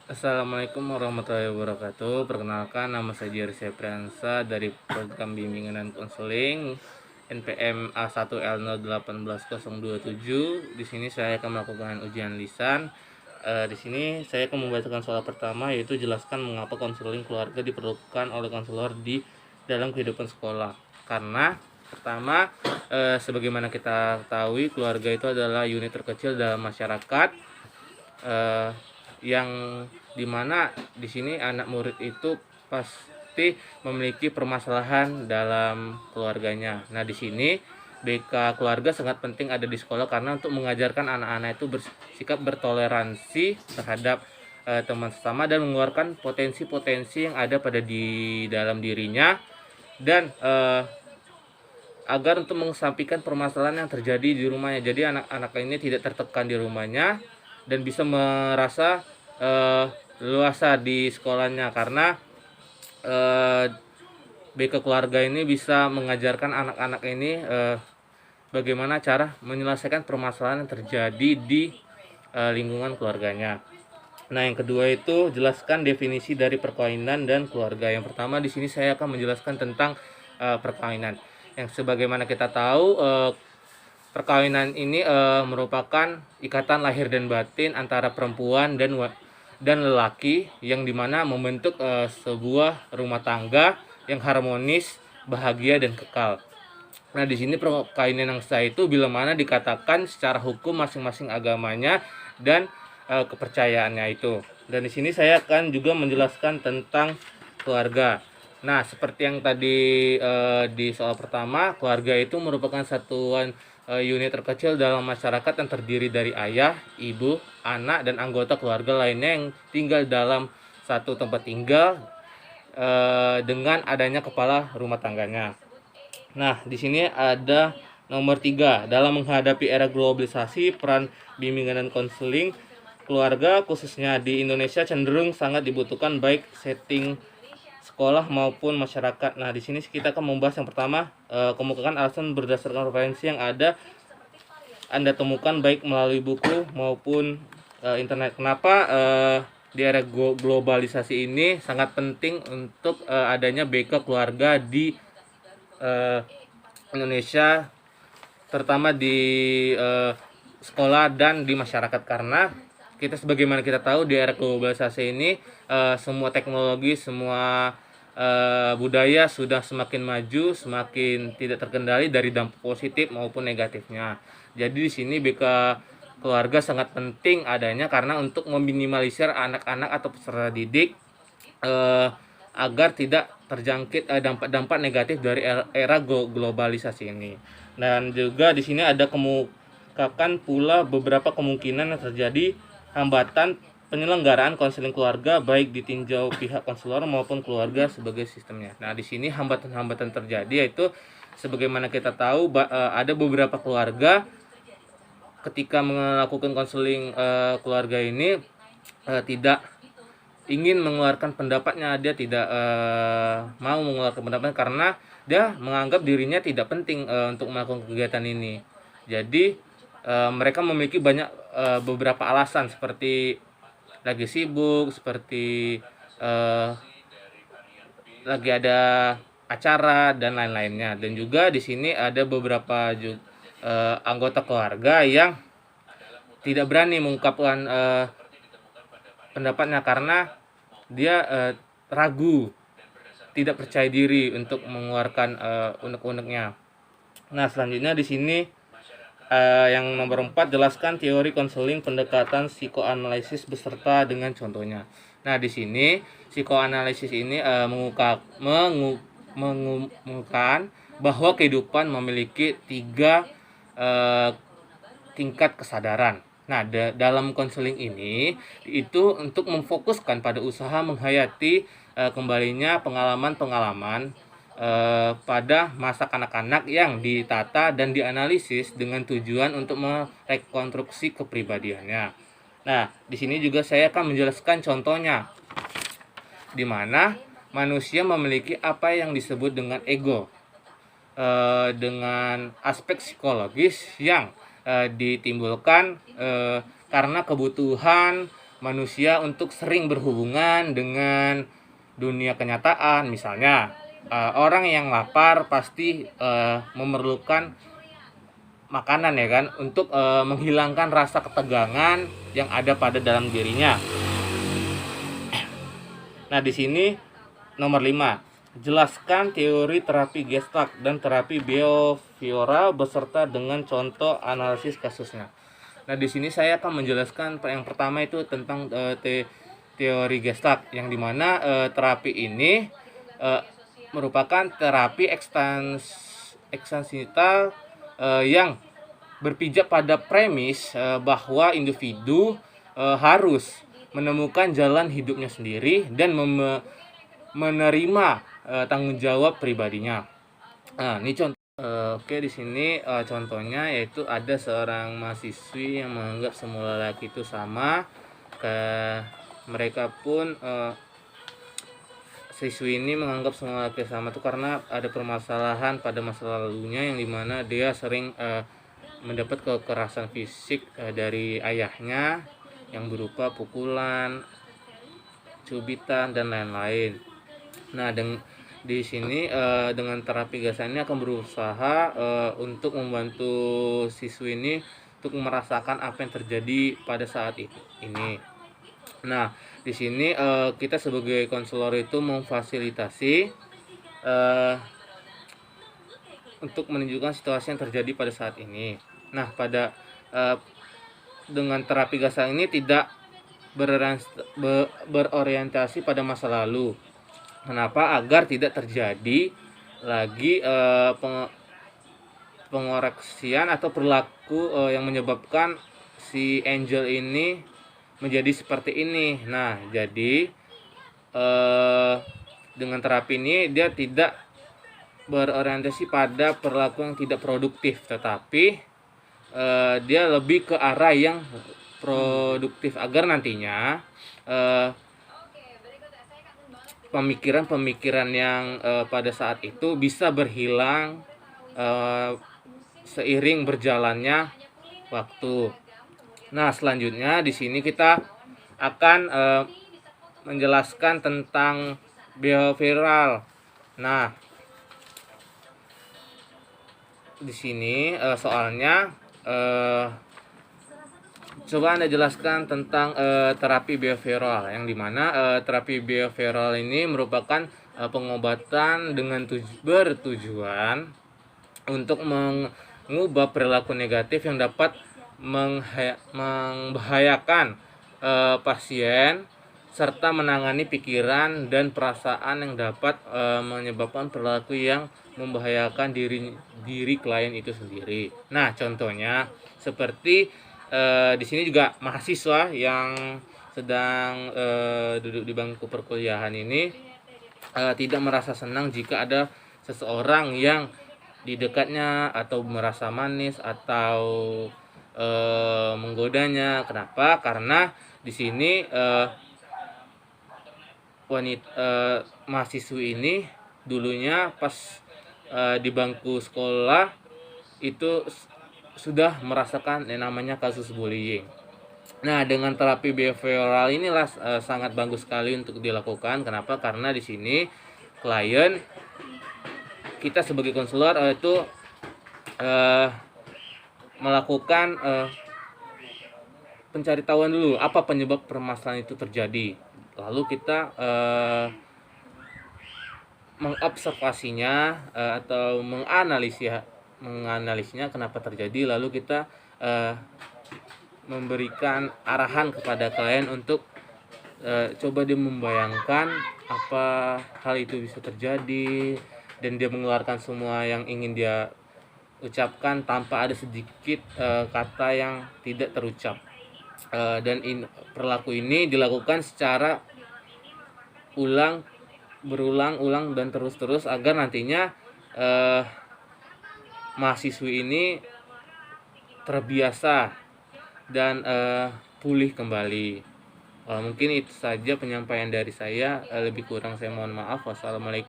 Assalamualaikum warahmatullahi wabarakatuh. Perkenalkan, nama saya Jerry Sepriansa dari Program Bimbingan dan Konseling NPM A1L081127. Di sini saya akan melakukan ujian lisan. Di sini saya akan membacakan soal pertama, yaitu jelaskan mengapa konseling keluarga diperlukan oleh konselor di dalam kehidupan sekolah. Karena pertama, sebagaimana kita ketahui, keluarga itu adalah unit terkecil dalam masyarakat, eh, yang dimana di sini anak murid itu pasti memiliki permasalahan dalam keluarganya. Nah, di sini BK keluarga sangat penting ada di sekolah karena untuk mengajarkan anak-anak itu bersikap bertoleransi terhadap teman sesama dan mengeluarkan potensi-potensi yang ada pada di dalam dirinya, dan agar untuk mengesampingkan permasalahan yang terjadi di rumahnya. Jadi anak-anak ini tidak tertekan di rumahnya dan bisa merasa leluasa di sekolahnya, karena BK keluarga ini bisa mengajarkan anak-anak ini bagaimana cara menyelesaikan permasalahan yang terjadi di lingkungan keluarganya. Nah, yang kedua itu jelaskan definisi dari perkawinan dan keluarga. Yang pertama di sini saya akan menjelaskan tentang perkawinan. Yang sebagaimana kita tahu, perkawinan ini merupakan ikatan lahir dan batin antara perempuan dan lelaki, yang dimana membentuk sebuah rumah tangga yang harmonis, bahagia dan kekal. Nah, di sini perkawinan yang sah itu bila mana dikatakan secara hukum masing-masing agamanya dan kepercayaannya itu. Dan di sini saya akan juga menjelaskan tentang keluarga. Nah, seperti yang tadi di soal pertama, keluarga itu merupakan satuan unit terkecil dalam masyarakat yang terdiri dari ayah, ibu, anak, dan anggota keluarga lainnya yang tinggal dalam satu tempat tinggal dengan adanya kepala rumah tangganya. Nah, di sini ada nomor 3. Dalam menghadapi era globalisasi, peran bimbingan dan konseling keluarga khususnya di Indonesia cenderung sangat dibutuhkan baik setting sekolah maupun masyarakat. Nah, di sini kita akan membahas yang pertama, kemukakan alasan berdasarkan referensi yang ada Anda temukan baik melalui buku maupun internet. Kenapa di era globalisasi ini sangat penting untuk adanya BK keluarga di Indonesia, terutama di sekolah dan di masyarakat, karena kita sebagaimana kita tahu di era globalisasi ini semua teknologi, semua budaya sudah semakin maju, semakin tidak terkendali dari dampak positif maupun negatifnya. Jadi di sini BK keluarga sangat penting adanya karena untuk meminimalisir anak-anak atau peserta didik agar tidak terjangkit dampak-dampak negatif dari era globalisasi ini. Dan juga di sini ada kemukakan pula beberapa kemungkinan yang terjadi hambatan penyelenggaraan konseling keluarga baik ditinjau pihak konselor maupun keluarga sebagai sistemnya. Nah, di sini hambatan-hambatan terjadi yaitu sebagaimana kita tahu ada beberapa keluarga ketika melakukan konseling keluarga ini tidak ingin mengeluarkan pendapatnya, dia tidak mau mengeluarkan pendapatnya karena dia menganggap dirinya tidak penting untuk melakukan kegiatan ini. Jadi mereka memiliki beberapa alasan seperti lagi sibuk, seperti eh, lagi ada acara dan lain-lainnya. Dan juga di sini ada beberapa anggota keluarga yang tidak berani mengungkapkan pendapatnya karena dia ragu, tidak percaya diri untuk mengeluarkan unek-uneknya. Nah, selanjutnya di sini yang nomor 4, jelaskan teori konseling pendekatan psikoanalisis beserta dengan contohnya. Nah, di sini psikoanalisis ini mengumumkan bahwa kehidupan memiliki 3 tingkat kesadaran. Nah, dalam konseling ini itu untuk memfokuskan pada usaha menghayati kembalinya pengalaman-pengalaman pada masa kanak-kanak yang ditata dan dianalisis dengan tujuan untuk merekonstruksi kepribadiannya. Nah, di sini juga saya akan menjelaskan contohnya, di mana manusia memiliki apa yang disebut dengan ego, dengan aspek psikologis yang ditimbulkan karena kebutuhan manusia untuk sering berhubungan dengan dunia kenyataan. Misalnya orang yang lapar pasti memerlukan makanan ya kan, untuk menghilangkan rasa ketegangan yang ada pada dalam dirinya. Nah, di sini nomor 5, jelaskan teori terapi Gestalt dan terapi behavioral beserta dengan contoh analisis kasusnya. Nah, di sini saya akan menjelaskan yang pertama itu tentang teori Gestalt, yang dimana terapi ini merupakan terapi ekstensital yang berpijak pada premis bahwa individu harus menemukan jalan hidupnya sendiri dan menerima tanggung jawab pribadinya. Nah, ini contoh. Oke, di sini contohnya yaitu ada seorang mahasiswi yang menganggap semua lelaki itu sama. Mereka pun siswi ini menganggap semua lelaki sama itu karena ada permasalahan pada masa lalunya, yang dimana dia sering mendapat kekerasan fisik dari ayahnya yang berupa pukulan, cubitan dan lain-lain. Nah, di sini dengan terapi Gestalt ini akan berusaha untuk membantu siswi ini untuk merasakan apa yang terjadi pada saat ini. Nah, di sini kita sebagai konselor itu memfasilitasi untuk menunjukkan situasi yang terjadi pada saat ini. Nah, dengan terapi Gestalt ini tidak berorientasi pada masa lalu. Kenapa? Agar tidak terjadi lagi pengoreksian atau perilaku yang menyebabkan si Angel ini menjadi seperti ini. Nah, jadi dengan terapi ini dia tidak berorientasi pada perilaku yang tidak produktif, tetapi dia lebih ke arah yang produktif agar nantinya pemikiran-pemikiran yang pada saat itu bisa berhilang seiring berjalannya waktu. Nah, selanjutnya di sini kita akan menjelaskan tentang behavioral. Nah, di sini soalnya coba Anda jelaskan tentang terapi behavioral, yang dimana terapi behavioral ini merupakan pengobatan dengan bertujuan untuk mengubah perilaku negatif yang dapat membahayakan pasien, serta menangani pikiran dan perasaan yang dapat menyebabkan perilaku yang membahayakan diri klien itu sendiri. Nah, contohnya seperti di sini juga mahasiswa yang sedang duduk di bangku perkuliahan ini tidak merasa senang jika ada seseorang yang di dekatnya atau merasa manis atau menggodanya. Kenapa? Karena di sini mahasiswi ini dulunya pas di bangku sekolah itu sudah merasakan yang namanya kasus bullying. Nah, dengan terapi behavioral inilah sangat bagus sekali untuk dilakukan. Kenapa? Karena di sini klien kita sebagai konselor itu melakukan pencaritahuan dulu apa penyebab permasalahan itu terjadi. Lalu kita mengobservasinya atau menganalisnya kenapa terjadi, lalu kita memberikan arahan kepada klien untuk coba dia membayangkan apa hal itu bisa terjadi, dan dia mengeluarkan semua yang ingin dia ucapkan tanpa ada sedikit kata yang tidak terucap. Dan perilaku ini dilakukan secara berulang-ulang dan terus-terus agar nantinya mahasiswi ini terbiasa dan pulih kembali. Mungkin itu saja penyampaian dari saya. Lebih kurang saya mohon maaf. Wassalamualaikum.